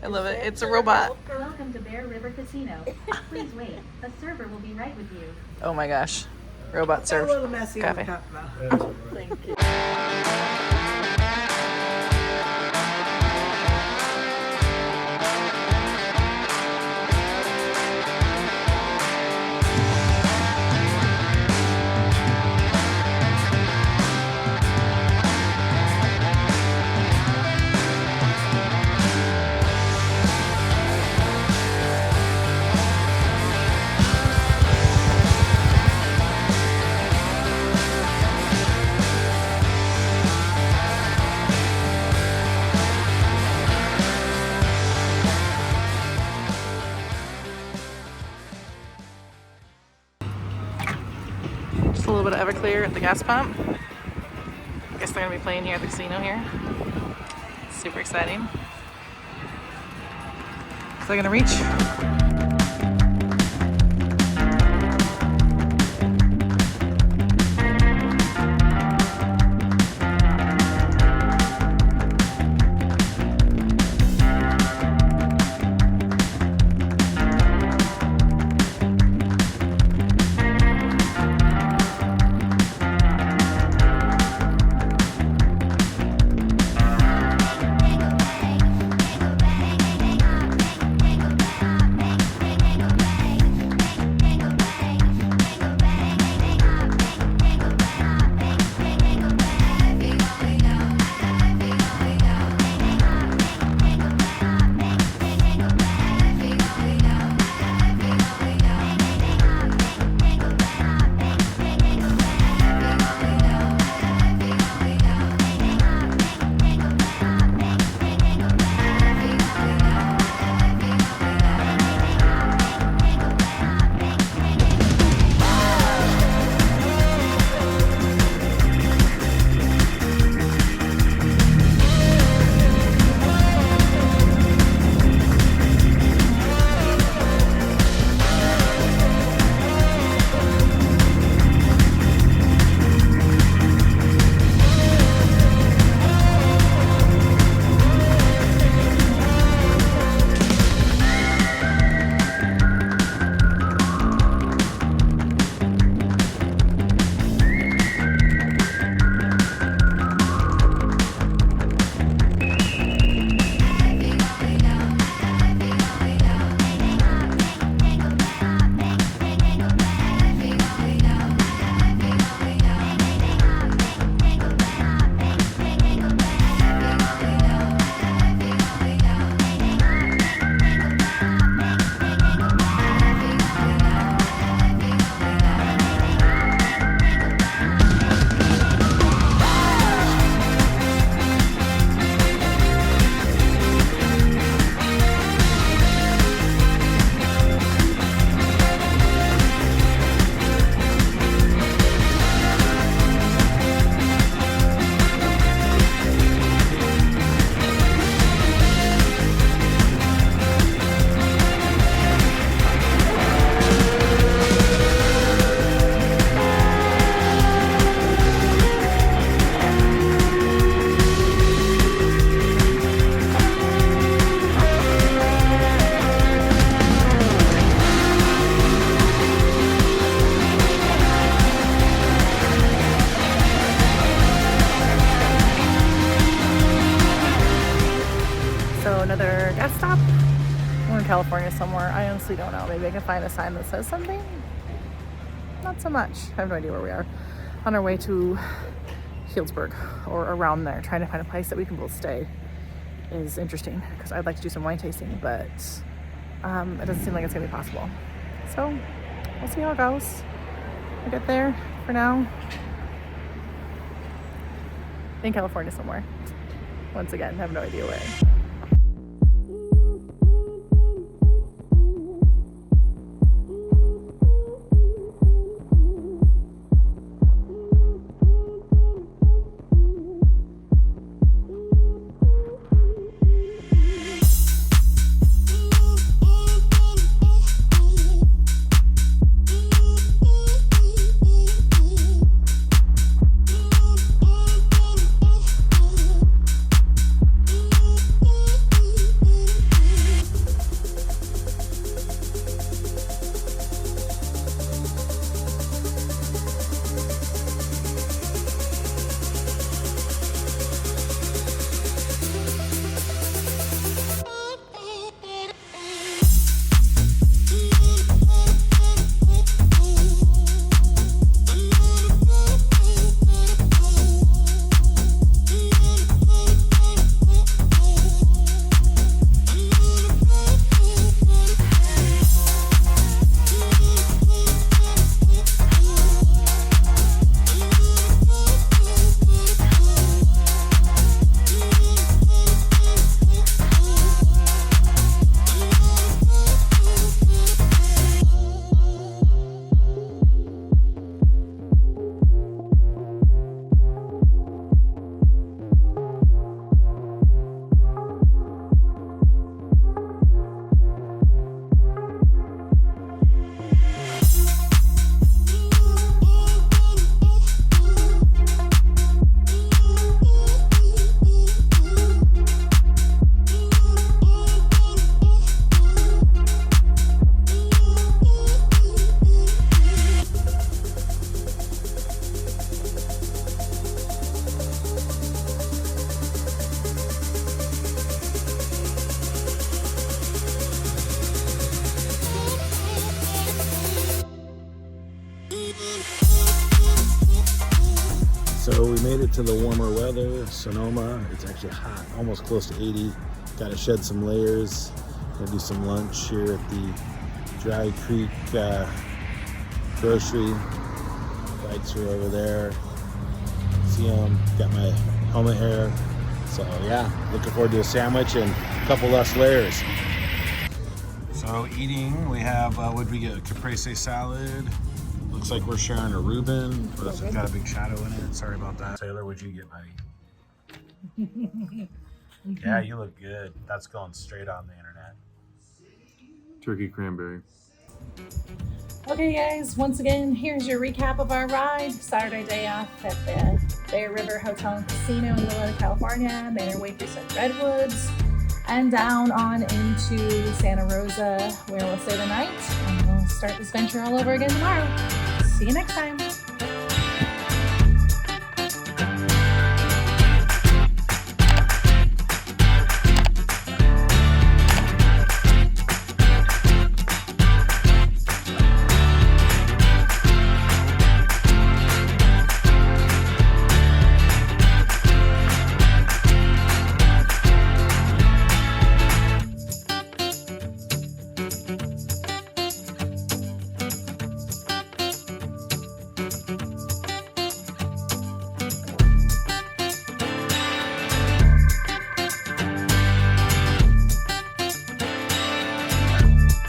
I love it. It's a robot. Welcome to Bear River Casino. Please wait. A server will be right with you. Oh my gosh. Robot serve. A little messy on the Coffee. cup now. Thank you. Just a little bit of Everclear at the gas pump. I guess they're gonna be playing here at the casino here. Super exciting. Is that gonna reach? Another gas stop. We're in California somewhere. I honestly don't know. Maybe I can find a sign that says something. Not so much. I have no idea where we are. On our way to Healdsburg or around there, trying to find a place that we can both stay is interesting because I'd like to do some wine tasting, but it doesn't seem like it's gonna be possible. So we'll see how it goes. We'll get there. For now, in California somewhere. Once again, I have no idea where. it to the warmer weather. Sonoma, it's actually hot, almost close to 80. Got to shed some layers. Gonna do some lunch here at the Dry Creek grocery. Bikes are over there. See them. Got my helmet here. So yeah, looking forward to a sandwich and a couple less layers. So eating, we have, what did we get? A caprese salad. Looks like we're sharing a Reuben, but it's got a big shadow in it. Sorry about that. Taylor, what'd you get, buddy? Yeah, you look good. That's going straight on the internet. Turkey cranberry. Okay guys, once again, here's your recap of our ride. Saturday day off at the Bear River Hotel and Casino in Eureka, California. Made our way through some redwoods and down on into Santa Rosa, where we'll stay the night. And we'll start this venture all over again tomorrow. See you next time.